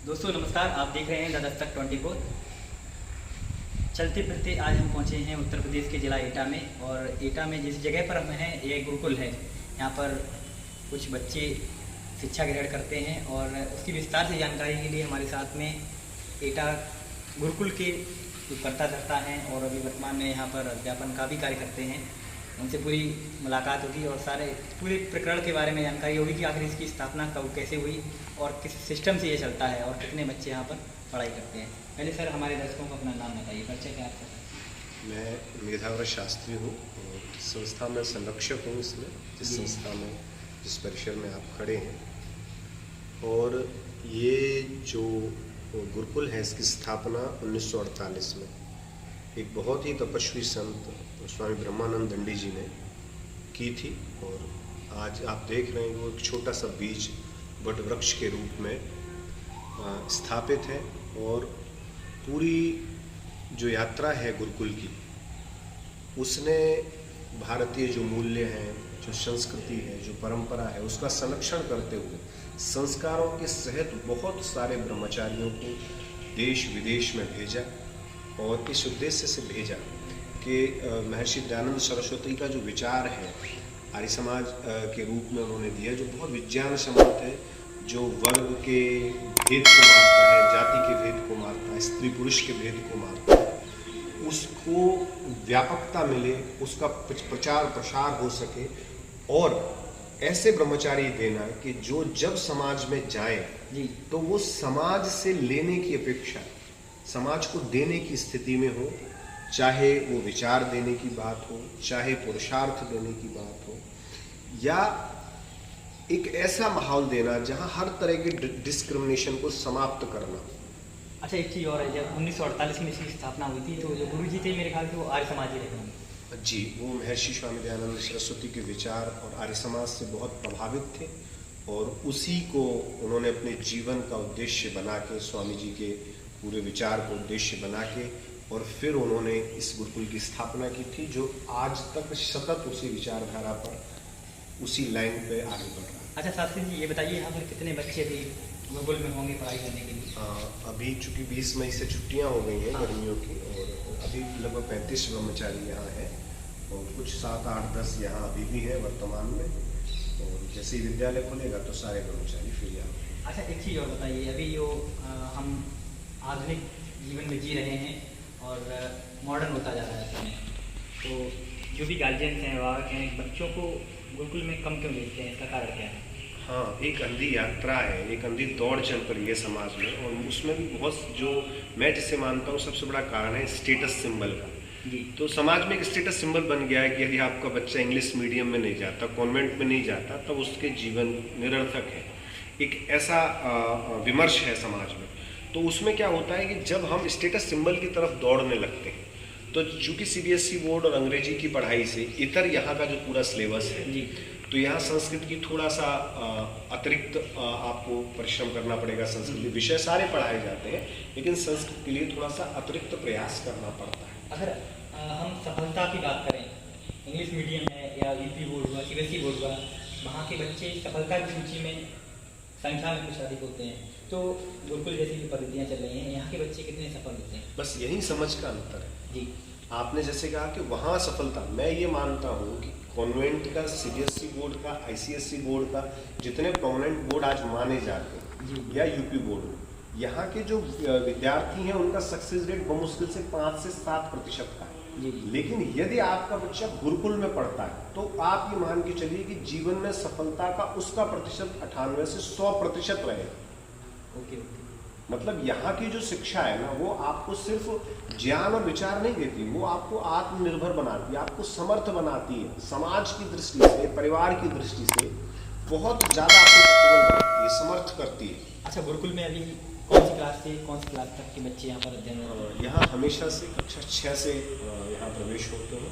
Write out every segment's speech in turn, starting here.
दोस्तों नमस्कार, आप देख रहे हैं द दस्तक 24। चलते फिरते आज हम पहुंचे हैं उत्तर प्रदेश के ज़िला एटा में। और एटा में जिस जगह पर हम हैं ये गुरुकुल है। यहाँ पर कुछ बच्चे शिक्षा ग्रहण करते हैं और उसकी विस्तार से जानकारी के लिए हमारे साथ में एटा गुरुकुल के जो कर्ता धर्ता हैं और अभी वर्तमान में यहाँ पर अध्यापन का भी कार्य करते हैं, उनसे पूरी मुलाकात होगी और सारे पूरे प्रकरण के बारे में जानकारी होगी कि आखिर इसकी स्थापना कब कैसे हुई और किस सिस्टम से ये चलता है और कितने बच्चे यहाँ पर पढ़ाई करते हैं। पहले सर हमारे दर्शकों को अपना नाम बताइए, परिचय क्या आपका? मैं मेधाव्रत शास्त्री हूँ और संस्था में संरक्षक हूँ। इसमें जिस संस्था में जिस परिसर में आप खड़े हैं, और ये जो गुरुकुल है इसकी स्थापना 1948 में एक बहुत ही तपस्वी संत स्वामी ब्रह्मानंद दंडी जी ने की थी। और आज आप देख रहे हैं वो एक छोटा सा बीज वट वृक्ष के रूप में स्थापित है। और पूरी जो यात्रा है गुरुकुल की, उसने भारतीय जो मूल्य हैं, जो संस्कृति है, जो परंपरा है, उसका संरक्षण करते हुए संस्कारों के सहित बहुत सारे ब्रह्मचारियों को देश विदेश में भेजा। और इस उद्देश्य से भेजा कि महर्षि दयानंद सरस्वती का जो विचार है आर्य समाज के रूप में उन्होंने दिया, जो बहुत विज्ञान सम्मत है, जो वर्ग के भेद को मारता है, जाति के भेद को मारता है, स्त्री पुरुष के भेद को मारता है, उसको व्यापकता मिले, उसका प्रचार प्रसार हो सके। और ऐसे ब्रह्मचारी देना कि जो जब समाज में जाए तो वो समाज से लेने की अपेक्षा समाज को देने की स्थिति में हो, चाहे वो विचार देने की बात हो, चाहे पुरुषार्थ देने की बात हो, या एक ऐसा माहौल देना जहां हर तरह के डिस्क्रिमिनेशन को समाप्त करना। अच्छा, एक चीज़ और है, जब 1948 में इसकी स्थापना हुई थी तो जो गुरु जी थे मेरे ख्याल से वो आर्य समाज ही रहे होंगे। जी, वो महर्षि स्वामी दयानंद सरस्वती के विचार और आर्य समाज से बहुत प्रभावित थे और उसी को उन्होंने अपने जीवन का उद्देश्य बना के, स्वामी जी के पूरे विचार को उद्देश्य बना के, और फिर उन्होंने इस गुरुकुल की स्थापना की थी, जो आज तक सतत उसी विचारधारा पर, उसी लाइन पे आगे बढ़ रहा है। अच्छा शास्त्री जी, ये बताइए यहाँ पर कितने बच्चे भी गुरुकुल में होंगे पढ़ाई करने के लिए? अभी चूँकि 20 मई से छुट्टियाँ हो गई हैं गर्मियों की, और अभी लगभग 35 ब्रह्मचारी यहाँ हैं और कुछ 7, 8, 10 यहाँ अभी भी है वर्तमान में। और जैसे ही विद्यालय खुलेगा तो सारे ब्रह्मचारी फिर यहाँ। अच्छा, एक चीज़ और बताइए, अभी जो हम आधुनिक जीवन में जी रहे हैं और मॉडर्न होता जा रहा है समय, तो जो भी गार्जियंस हैं, अभिभावक हैं, बच्चों को गुरुकुल में कम क्यों भेजते हैं, इसका कारण क्या है? हाँ, एक अंधी यात्रा है, एक अंधी दौड़ चल पड़ी है समाज में, और उसमें भी बहुत, जो मैं जिसे मानता हूँ सबसे बड़ा कारण है स्टेटस सिंबल का। तो समाज में एक स्टेटस सिंबल बन गया है कि यदि आपका बच्चा इंग्लिश मीडियम में नहीं जाता, कॉन्वेंट में नहीं जाता, तब उसके जीवन निरर्थक है। एक ऐसा विमर्श है समाज में। तो उसमें क्या होता है कि जब हम स्टेटस सिंबल की तरफ दौड़ने लगते हैं, तो चूंकि सीबीएसई बोर्ड और अंग्रेजी की पढ़ाई से इतर यहाँ का जो पूरा सिलेबस है, तो यहाँ संस्कृत की थोड़ा सा अतिरिक्त आपको परिश्रम करना पड़ेगा। संस्कृत विषय सारे पढ़ाए जाते हैं, लेकिन संस्कृत के लिए थोड़ा सा अतिरिक्त प्रयास करना पड़ता है। अगर हम सफलता की बात करें, इंग्लिश मीडियम है या यूपी बोर्ड हुआ, सीबीएसई बोर्ड हुआ, वहाँ के बच्चे सफलता की सूची में संख्या में कुछ अधिक होते हैं, तो गुरुकुल जैसी जो पद्धतियाँ चल रही हैं, यहाँ के बच्चे कितने सफल होते हैं? बस यही समझ का अंतर है जी। आपने जैसे कहा कि वहाँ सफलता, मैं ये मानता हूँ कि कॉन्वेंट का, सीबीएसई बोर्ड का, आईसीएसई बोर्ड का, जितने प्रोमिनेंट बोर्ड आज माने जाते हैं, या यूपी बोर्ड, यहाँ के जो विद्यार्थी हैं उनका सक्सेस रेट बमुश्किल से 5 से 7% का है। लेकिन यदि आपका बच्चा गुरुकुल में पढ़ता है तो आप ये मान के चलिए कि जीवन में सफलता का उसका प्रतिशत 98 से 100% रहेगा। ओके। मतलब यहाँ की जो शिक्षा है ना, वो आपको सिर्फ ज्ञान और विचार नहीं देती, वो आपको आत्मनिर्भर बनाती है, आपको समर्थ बनाती है, समाज की दृष्टि से, परिवार की दृष्टि से बहुत ज़्यादा आपको कैपेबल बनाती है, समर्थ करती है। अच्छा, गुरुकुल में अभी कौन सी क्लास से कौन सी क्लास तक के बच्चे यहाँ पर अध्ययन कर रहे हैं? यहाँ हमेशा से कक्षा 6 से यहाँ प्रवेश होते हैं,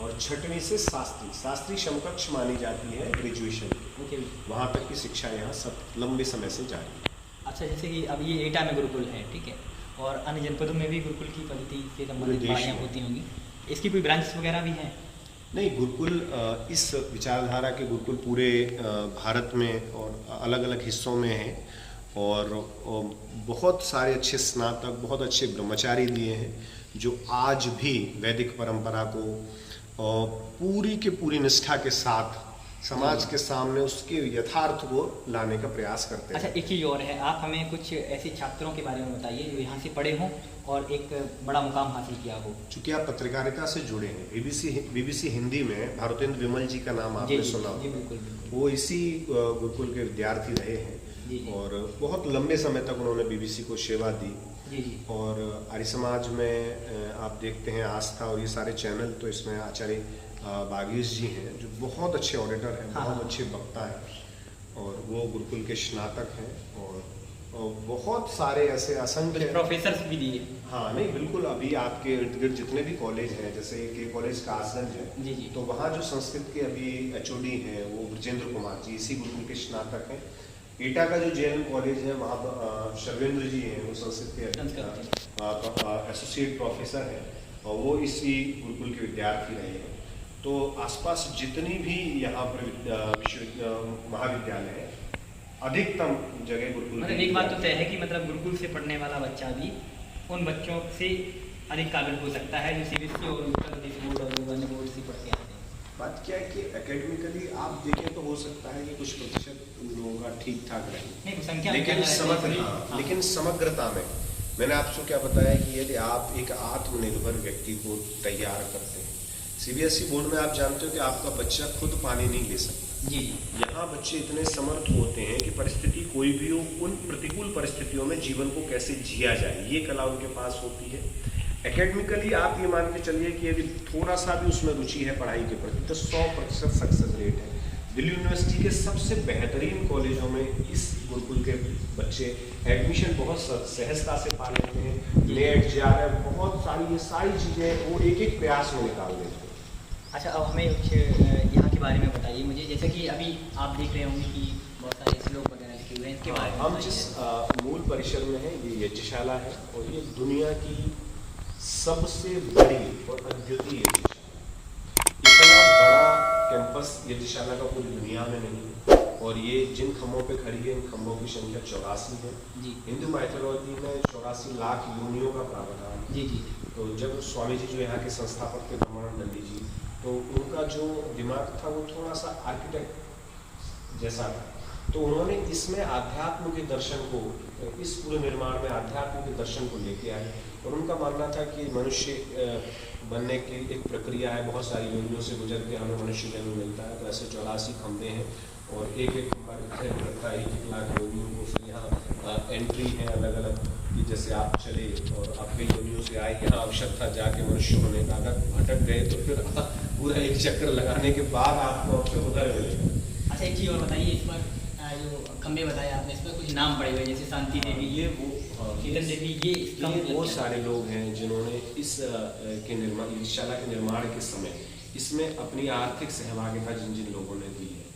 और 6वीं से शास्त्री समकक्ष मानी जाती है ग्रेजुएशन। ओके। वहाँ तक की शिक्षा यहाँ सब लंबे समय से जारी है। अच्छा, जैसे कि अब ये एटा में गुरुकुल है, ठीक है, और अन्य जनपदों में भी गुरुकुल की पद्धति से संबंधित पढ़ाइयाँ होती होंगी, इसकी कोई ब्रांच वगैरह भी हैं? नहीं, गुरुकुल, इस विचारधारा के गुरुकुल पूरे भारत में और अलग अलग हिस्सों में हैं, और बहुत सारे अच्छे स्नातक, बहुत अच्छे ब्रह्मचारी दिए हैं जो आज भी वैदिक परंपरा को पूरी के पूरी निष्ठा के साथ समाज के सामने उसके यथार्थ को लाने का प्रयास करते हैं। अच्छा, एक चीज़ और है, आप हमें कुछ ऐसे छात्रों के बारे में बताइए जो यहाँ से पढ़े हों और एक बड़ा मुकाम हासिल किया हो। चूंकि आप पत्रकारिता से जुड़े हैं, बीबीसी हिंदी में भारतेंद्र विमल जी का नाम आपने सुना जी, बिल्कुल। वो इसी गुरुकुल के विद्यार्थी रहे हैं और बहुत लंबे समय तक उन्होंने बीबीसी को सेवा दी। जी। और आर्य समाज में आप देखते हैं आस्था और ये सारे चैनल, तो इसमें आचार्य बागीश जी हैं जो बहुत अच्छे ऑडिटर हैं, बहुत अच्छे वक्ता हैं और वो गुरुकुल के स्नातक हैं और बहुत सारे ऐसे असंख्य प्रोफेसर भी दिए। हाँ, नहीं बिल्कुल, अभी आपके इर्द गिर्द जितने भी कॉलेज हैं, जैसे के कॉलेज कासगंज है जी, तो वहाँ जो संस्कृत के अभी HOD हैं वो ब्रजेंद्र कुमार जी इसी गुरुकुल के स्नातक हैं। एटा का जो JN कॉलेज है वहाँ शर्वेंद्र जी हैं, वो संस्कृत के एसोसिएट प्रोफेसर हैं और वो इसी गुरुकुल के विद्यार्थी रहे हैं। तो आसपास जितनी भी यहाँ पर महाविद्यालय है, अधिकतम जगह गुरुकुल। मतलब एक बात तो तय है कि मतलब गुरुकुल से पढ़ने वाला बच्चा भी उन बच्चों से अधिक काबिल हो सकता है जो CBSE और उत्तर प्रदेश बोर्ड और अन्य बोर्ड से पढ़ के आते हैं। बात क्या है कि एकेडमिकली आप देखें तो हो सकता है कि कुछ प्रतिशत लोगों का ठीक ठाक रहे, लेकिन समग्रता में मैंने आपको क्या बताया कि यदि आप एक आत्मनिर्भर व्यक्ति को तैयार करते हैं, CBSE बोर्ड में आप जानते हो कि आपका बच्चा खुद पानी नहीं ले सकता जी। यहाँ बच्चे इतने समर्थ होते हैं कि परिस्थिति कोई भी हो, उन प्रतिकूल परिस्थितियों में जीवन को कैसे जिया जाए ये कला उनके पास होती है। एकेडमिकली आप ये मान के चलिए कि यदि थोड़ा सा भी उसमें रुचि है पढ़ाई के प्रति तो 100% सक्सेस रेट है। दिल्ली यूनिवर्सिटी के सबसे बेहतरीन कॉलेजों में इस गुरुकुल के बच्चे एडमिशन बहुत सहजता से पा लेते हैं। नेट JRF बहुत सारी ये सारी चीज़ें वो एक एक प्रयास में निकाल लेते हैं। अच्छा, अब हमें कुछ यहाँ के बारे में बताइए मुझे, जैसे कि अभी आप देख रहे होंगे कि बहुत सारे श्लोक वगैरह लिखे हुए हैं, इसके बारे में हम जिस मूल परिसर में है ये यज्ञशाला है और ये दुनिया की सबसे बड़ी और अद्वितीय यज्ञशाला। इतना बड़ा कैंपस यज्ञशाला का पूरी दुनिया में नहीं और ये जिन खम्भों पे खड़ी है इन खम्भों की संख्या 84 है। हिंदू माइथोलॉजी में 84 लाख योनियों का प्रावधान है। जी। तो जब स्वामी जी जो यहाँ के संस्थापक थे ब्रह्मानंद जी, तो उनका जो दिमाग था वो थोड़ा सा आर्किटेक्ट जैसा था, तो उन्होंने इसमें आध्यात्म के दर्शन को, इस पूरे निर्माण में आध्यात्म के दर्शन को लेके आए और उनका मानना था कि मनुष्य बनने की एक प्रक्रिया है, बहुत सारी योनियों से गुजर के हमें मनुष्य जन्म मिलता है। तो ऐसे 84 खंभे हैं और एक एक खंभा करता है 1 लाख योनियों को। फिर यहाँ एंट्री है अलग अलग कि जैसे आप चले और आपके योनियों से आए, यहाँ आवश्यक था जाके मनुष्य होने का, अगर भटक गए तो फिर पूरा एक चक्कर लगाने के बाद आपको उधर मिलेगा। अच्छा, एक चीज़ और बताइए, इस पर जो खंबे बताए आपने, इसमें कुछ नाम पड़े हुए जैसे शांति देवी, ये वो शीतल देवी, ये बहुत सारे लोग हैं जिन्होंने इस के निर्माण, यज्ञशाला के निर्माण के समय इसमें अपनी आर्थिक सहभागिता जिन जिन लोगों ने दी है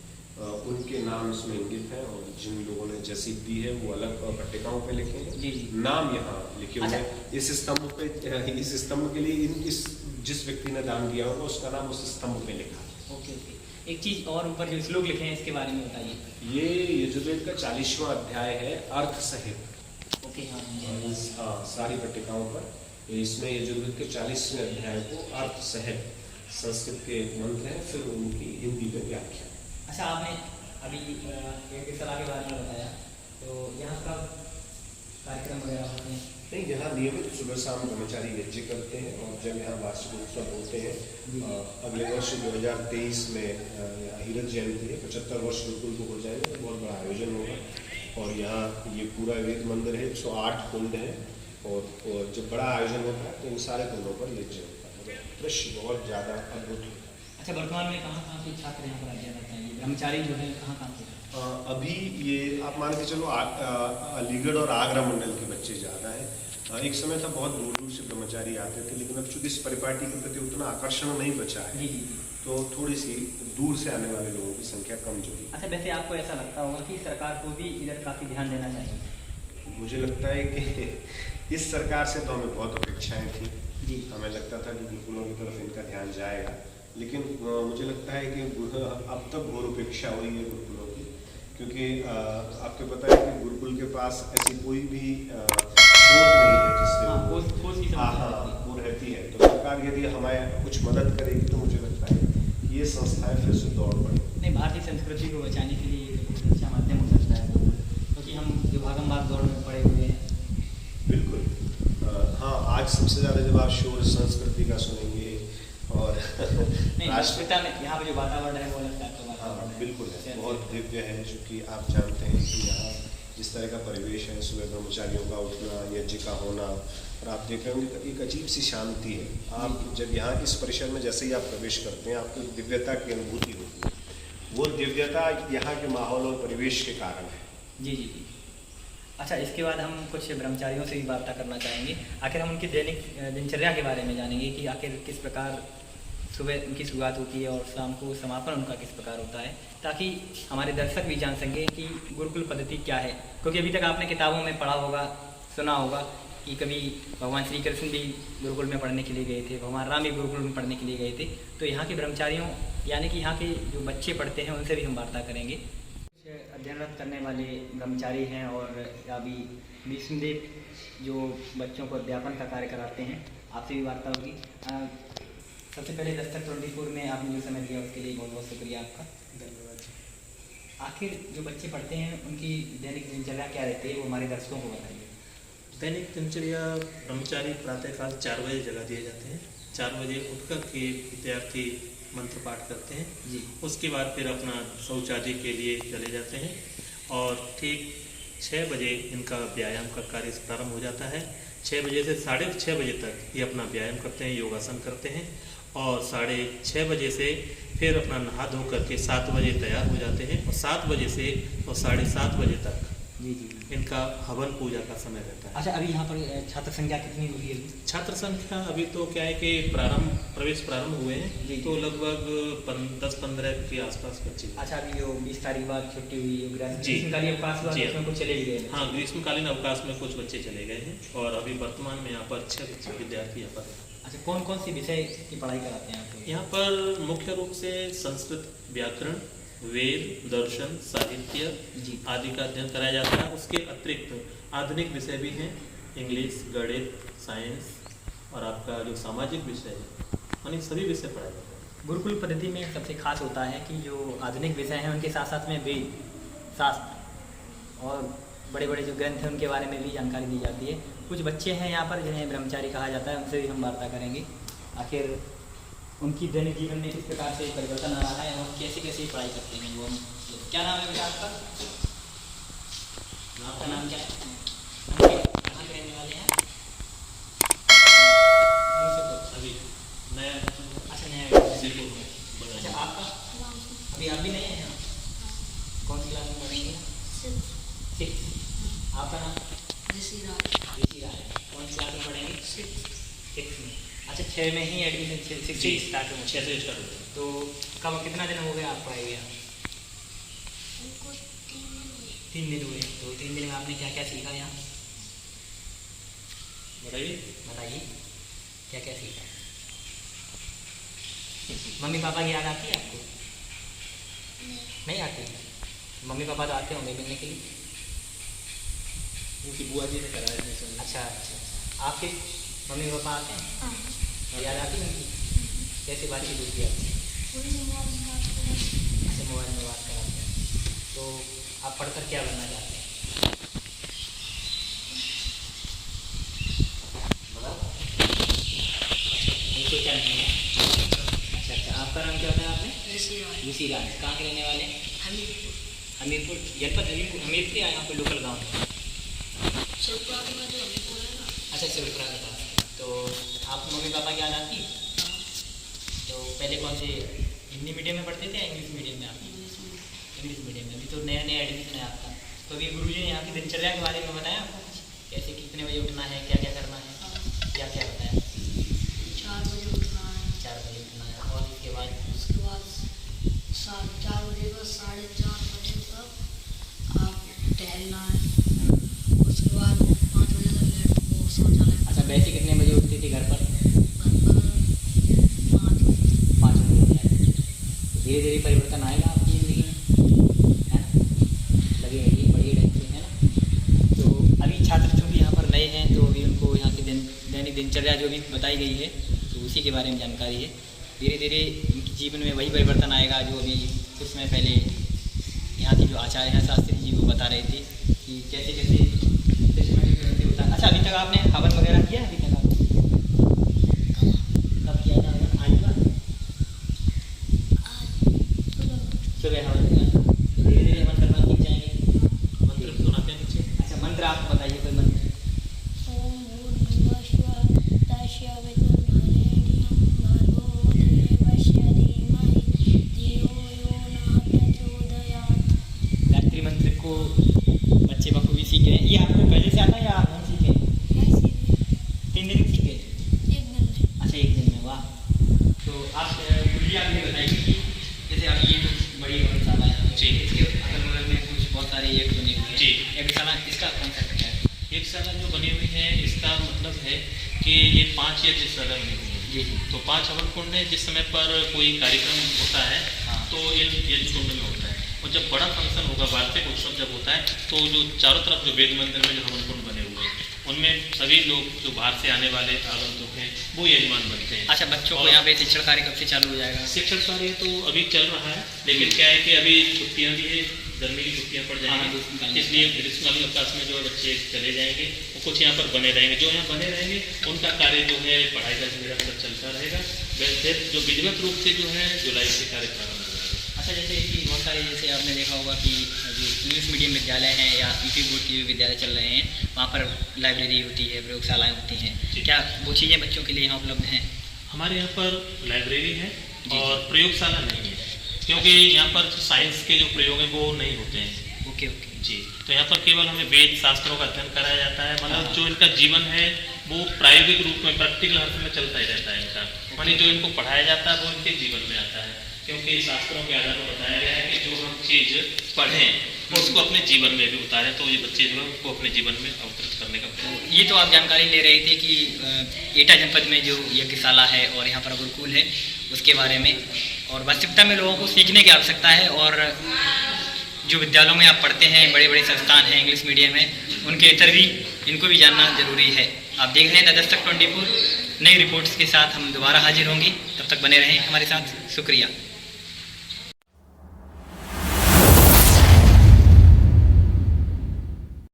उनके नाम इसमें इंगित है और जिन लोगों ने जैसी दी है वो अलग पट्टिकाओं पे लिखे हैं। नाम यहाँ लिखे हुए हैं। इस स्तंभ पे, इस स्तंभ के लिए इस जिस व्यक्ति ने दान दिया होगा उसका नाम उस स्तंभ पे लिखा है। ओके। एक चीज और, ऊपर जो श्लोक लिखे हैं इसके बारे में बताइए। ये यजुर्वेद का 40वां अध्याय है, अर्थ सहित। ओके। हाँ, सारी पट्टिकाओं पर इसमें यजुर्वेद के 40वें अध्याय को अर्थ सहित संस्कृत के मंत्र हैं, फिर उनकी हिंदी में व्याख्या। अच्छा, आपने अभी यज्ञशाला के बारे में बताया, तो यहाँ का कार्यक्रम वगैरह होते हैं? नहीं, यहाँ नियमित सुबह शाम ब्रह्मचारी यज्ञ करते हैं और जब यहाँ वार्षिक उत्सव होते हैं, अगले वर्ष 2023 में यहाँ हीरक जयंती है, 75 वर्ष गुरुकुल को हो जाएंगे, तो बहुत बड़ा आयोजन होगा। और यहाँ ये पूरा वेद मंदिर है, 108 कुंड है और जब बड़ा आयोजन होता है तो इन सारे कुंडों पर यज्ञ होता है। दृश्य बहुत ज़्यादा अद्भुत होता है। अच्छा, वर्तमान में कहाँ के छात्र यहाँ पर अध्ययन करते हैं, ब्रह्मचारी जो है कहाँ के? अभी ये आप मान के चलो अलीगढ़ और आगरा मंडल के बच्चे ज़्यादा हैं। एक समय था बहुत दूर दूर से ब्रह्मचारी आते थे, लेकिन अब चूंकि इस परिपाटी के प्रति उतना आकर्षण नहीं बचा है तो थोड़ी सी दूर से आने वाले लोगों की संख्या कम जो है। अच्छा, वैसे आपको ऐसा लगता होगा कि सरकार को भी इधर काफ़ी ध्यान देना चाहिए? मुझे लगता है कि इस सरकार से तो हमें बहुत अपेक्षाएं थी जी। हमें लगता था कि गुरुकुलों की तरफ इनका ध्यान जाएगा, लेकिन मुझे लगता है कि अब तक घोर उपेक्षा हुई है गुरुकुलों की। क्योंकि आपको पता है कि गुरुकुल के पास ऐसी कोई भी स्रोत नहीं है जिससे हाँ, कोर्स की समस्या हाँ रहती है। वो रहती है। तो सरकार यदि हमें कुछ मदद करेगी तो मुझे लगता है कि ये संस्थाएं फिर से दौड़ पड़े। नहीं, भारतीय संस्कृति को बचाने के लिए ये तो बहुत अच्छा माध्यम हो सकता है गुरुकुल, क्योंकि हम जो भागम-भाग दौड़ में पड़े हुए हैं। बिल्कुल। हाँ, आज सबसे ज़्यादा जब आप शोर संस्कृति का सुनेंगे और नहीं, राष्ट्र राष्ट्रपिता में यहाँ पे जो वातावरण है वो अलग टाइप का वातावरण हाँ है। बिल्कुल है, शहर बहुत से। दिव्य है। चूँकि आप जानते हैं कि यहाँ जिस तरह का परिवेश है, सुबह ब्रह्मचारियों का उठना, यज्ञ का होना, और आप देख रहे होंगे एक अजीब सी शांति है। आप जब यहाँ इस परिसर में जैसे ही आप प्रवेश करते हैं, आपको एक दिव्यता की अनुभूति होती है। वो दिव्यता यहाँ के माहौल और परिवेश के कारण है। जी जी जी। अच्छा, इसके बाद हम कुछ ब्रह्मचारियों से भी वार्ता करना चाहेंगे। आखिर हम उनकी दैनिक दिनचर्या के बारे में जानेंगे कि आखिर किस प्रकार सुबह उनकी शुरुआत होती है और शाम को समापन उनका किस प्रकार होता है, ताकि हमारे दर्शक भी जान सकें कि गुरुकुल पद्धति क्या है। क्योंकि अभी तक आपने किताबों में पढ़ा होगा, सुना होगा कि कभी भगवान श्री कृष्ण भी गुरुकुल में पढ़ने के लिए गए थे, भगवान राम भी गुरुकुल में पढ़ने के लिए गए थे। तो यहाँ के ब्रह्मचारियों यानी कि यहाँ के जो बच्चे पढ़ते हैं उनसे भी हम वार्ता करेंगे। अध्ययनरत करने वाले ब्रह्मचारी हैं और अभी विष्णुदेव जो बच्चों को अध्यापन का कार्य कराते हैं, आपसे भी वार्ता होगी। सबसे पहले दस्तक 24 में आपने जो समय दिया उसके लिए बहुत बहुत शुक्रिया आपका। धन्यवाद। आखिर जो बच्चे पढ़ते हैं उनकी दैनिक दिनचर्या क्या रहती है, वो हमारे दर्शकों को बताइए। दैनिक दिनचर्या ब्रह्मचारी प्रातःकाल 4 बजे जगा दिए जाते हैं। 4 बजे उठकर के विद्यार्थी मंत्र पाठ करते हैं जी। उसके बाद फिर अपना शौचालय के लिए चले जाते हैं और ठीक 6 बजे इनका व्यायाम का कार्य प्रारंभ हो जाता है। 6 बजे से 6:30 बजे तक ये अपना व्यायाम करते हैं, योगासन करते हैं और 6:30 बजे से फिर अपना नहा धो करके 7 बजे तैयार हो जाते हैं और 7 बजे से और 7:30 बजे तक जी जी। इनका हवन पूजा का समय रहता है। अच्छा, अभी यहाँ पर छात्र संख्या कितनी हुई है? छात्र संख्या अभी तो क्या है कि प्रवेश प्रारंभ हुए हैं जी। तो लगभग 10-15 के आसपास बच्चे। अच्छा, अभी जो 20 तारीख बाद छुट्टी हुई जी। ग्रीष्मकालीन अवकाश हुआ जी। उसमें कुछ चले भी गए। हाँ, ग्रीष्मकालीन अवकाश में कुछ बच्चे चले गए हैं और अभी वर्तमान में यहाँ पर 6 विद्यार्थी यहाँ पर हैं। अच्छा, कौन कौन सी विषय की पढ़ाई कराते हैं आपको? यहाँ पर मुख्य रूप से संस्कृत व्याकरण, वेद, दर्शन, साहित्य जी। आदि का अध्ययन कराया जाता है। उसके अतिरिक्त आधुनिक विषय भी हैं, इंग्लिश, गणित, साइंस और आपका जो सामाजिक विषय है, यानी सभी विषय पढ़ाए जाते हैं। गुरुकुल पद्धति में सबसे खास होता है कि जो आधुनिक विषय हैं उनके साथ साथ में वेद, शास्त्र और बड़े बड़े जो ग्रंथ हैं उनके बारे में भी जानकारी दी जाती है। कुछ बच्चे हैं यहाँ पर जिन्हें ब्रह्मचारी कहा जाता है, उनसे भी हम वार्ता करेंगे। आखिर उनकी दैनिक जीवन में किस प्रकार से परिवर्तन आ रहा है और कैसे कैसे पढ़ाई करते हैं वो हम। क्या नाम है बेटा आपका? आपका नाम क्या है? कहाँ के रहने वाले हैं? अभी नया अच्छा, नया। जयपुर में अच्छा, बना। आपका? अभी आप भी नहीं हैं यहाँ? कौन सी क्लास में पढ़ेंगे? 6। आपका नाम? ऋषि राय। कौन सी क्लास में पढ़ेंगे? 6 में। अच्छा, 6 में ही एडमिशन 6 से स्टार्ट हो? 6 से स्टार्ट होता है। तो कब कितना दिन हो गया आपको आए हुए यहाँ? 3 दिन हुए। तो 3 दिन में आपने क्या क्या सीखा यहाँ? बताइए क्या क्या सीखा? मम्मी पापा की याद आती है आपको? नहीं आती? मम्मी पापा तो आते होंगे मिलने के लिए। उनकी बुआ जी ने कराया एडमिशन। अच्छा अच्छा अच्छा। आपके मम्मी पापा आते हैं? याद आती है उनकी? कैसे बातचीत होती है आपकी? अच्छा, मोबाइल में बात कराते हैं। तो आप पढ़कर क्या बनना चाहते हैं? बताओ। अच्छा, क्या नहीं है? अच्छा अच्छा। आपका नाम क्या होता है आपने? ऋषि राज। कहाँ के रहने वाले? हमीरपुर जनपद हमीरपुर या यहाँ पे लोकल गाँव? अच्छा, शिवपुरा के पास। तो आप मम्मी पापा की याद आती? तो पहले कौन से हिंदी मीडियम में पढ़ते थे या इंग्लिश मीडियम में? आप इंग्लिश मीडियम में। अभी तो नया नया एडमिशन है आपका। तो अभी गुरुजी ने यहाँ की दिनचर्या के बारे में बताया आपको कुछ? कैसे कितने बजे उठना है, क्या क्या करना है, क्या क्या बताया? 4 बजे उठना है। 4 बजे उठना है और उसके बाद 4 बजे का 4:30 बजे तक आप टहलना है। उसके बाद 5 बजे तक लेट को शौचालय। अच्छा, वैसे कितने बजे उठती थी घर पर? 5 बजे। धीरे धीरे परिवर्तन आएगा आपकी ज़िंदगी में, है ना? दिनचर्या जो भी बताई गई है तो उसी के बारे में जानकारी है। धीरे धीरे इनके जीवन में वही परिवर्तन आएगा जो अभी कुछ समय पहले यहाँ की जो आचार्य हैं शास्त्री जी वो बता रहे थे कि कैसे कैसे सिस्टमेटिक होता है। अच्छा, अभी तक आपने हवन वगैरह किया है? अभी तक आपने कब किया था हवन? आज हुआ? सुबह हवन किया था। धीरे धीरे हवन करना सीख जाएंगे। मंत्र सुनाते हैं बच्चे। अच्छा, मंत्र आप बताइए कोई मंत्र। ओम भूर्भुवः स्वः तस्य वितुर्वरेण्यं भर्गो देवस्य धीमहि धियो यो नः प्रचोदयात्। गायत्री मंत्र को बच्चे बखूबी सीख गए। ये आपको पहले से आता है या आप नहीं सीखे? 3 दिन में सीख गए? एक दिन में। अच्छा, 1 दिन में। वाह। तो आप गुड़िया भी बताइए कि जैसे आप ये बड़ी गौशाला है जी। इसके अगल बगल में कुछ बहुत सारे एक बने हुए हैं जी। एक गौशाला, इसका कॉन्सेप्ट क्या है? एक शाला जो बनी हुई है इसका मतलब है कि ये 5 यज्ञशाला बनी हुई है। जी जी। तो 5 हवन कुंड है, जिस समय पर कोई कार्यक्रम होता है हाँ। तो ये यज्ञ कुंड में होता है। और जब बड़ा फंक्शन होगा, वार्षिक उत्सव जब होता है तो जो चारों तरफ जो वेद मंदिर में जो हवन कुंड बने हुए हैं उनमें सभी लोग जो बाहर से आने वाले आगंतुक हैं वो यजमान बनते हैं। अच्छा, बच्चों को और- यहाँ पे शिक्षण कार्य कब से चालू हो जाएगा? शिक्षण कार्य तो अभी चल रहा है, लेकिन क्या है कि अभी छुट्टियां भी है, गर्मी की छुट्टियां पड़ हाँ, जाएंगी, ग्रीष्मकालीन इसलिए ग्रीष्मकालीन अवकाश में जो है बच्चे चले जाएंगे और कुछ यहाँ पर बने रहेंगे। जो यहाँ बने रहेंगे उनका कार्य जो है पढ़ाई का निरंतर चलता रहेगा। फिर जो विधिवत रूप से जो है जुलाई से कार्य प्रारंभ हो जाएगा। अच्छा, जैसे कि बहुत सारे जैसे आपने देखा होगा कि जो इंग्लिश मीडियम विद्यालय हैं या यूपी बोर्ड के जो विद्यालय चल रहे हैं वहाँ पर लाइब्रेरी होती है, प्रयोगशालाएँ होती हैं। जी। क्या वो चीज़ें बच्चों के लिए यहाँ उपलब्ध हैं? हमारे यहाँ पर लाइब्रेरी है जी। और प्रयोगशाला नहीं है, क्योंकि यहाँ पर साइंस के जो प्रयोग हैं वो नहीं होते हैं। Okay okay. जी। तो यहाँ पर केवल हमें वेद शास्त्रों का अध्ययन कराया जाता है। मतलब हाँ। जो इनका जीवन है वो प्रायोगिक रूप में प्रैक्टिकल अर्थ में चलता ही रहता है इनका। मानी जो इनको पढ़ाया जाता है वो इनके जीवन में आता है, क्योंकि शास्त्रों के आधार पर बताया गया है कि जो हम चीज़ पढ़ें वो उसको अपने जीवन में भी उतारें, तो ये बच्चे जो है उसको अपने जीवन में अवतरित करने का प्रयास। ये तो आप जानकारी ले रहे थे कि एटा जनपद में जो यज्ञशाला है और यहाँ पर गुरुकुल है उसके बारे में, और वास्तविकता में लोगों को सीखने की आवश्यकता है। और जो विद्यालयों में आप पढ़ते हैं, बड़े बड़े संस्थान हैं इंग्लिश मीडियम है, उनके इतर भी इनको भी जानना जरूरी है। आप देख रहे हैं द दस्तक 24 नई रिपोर्ट्स के साथ हम दोबारा हाजिर होंगे, तब तक बने रहें हमारे साथ। शुक्रिया।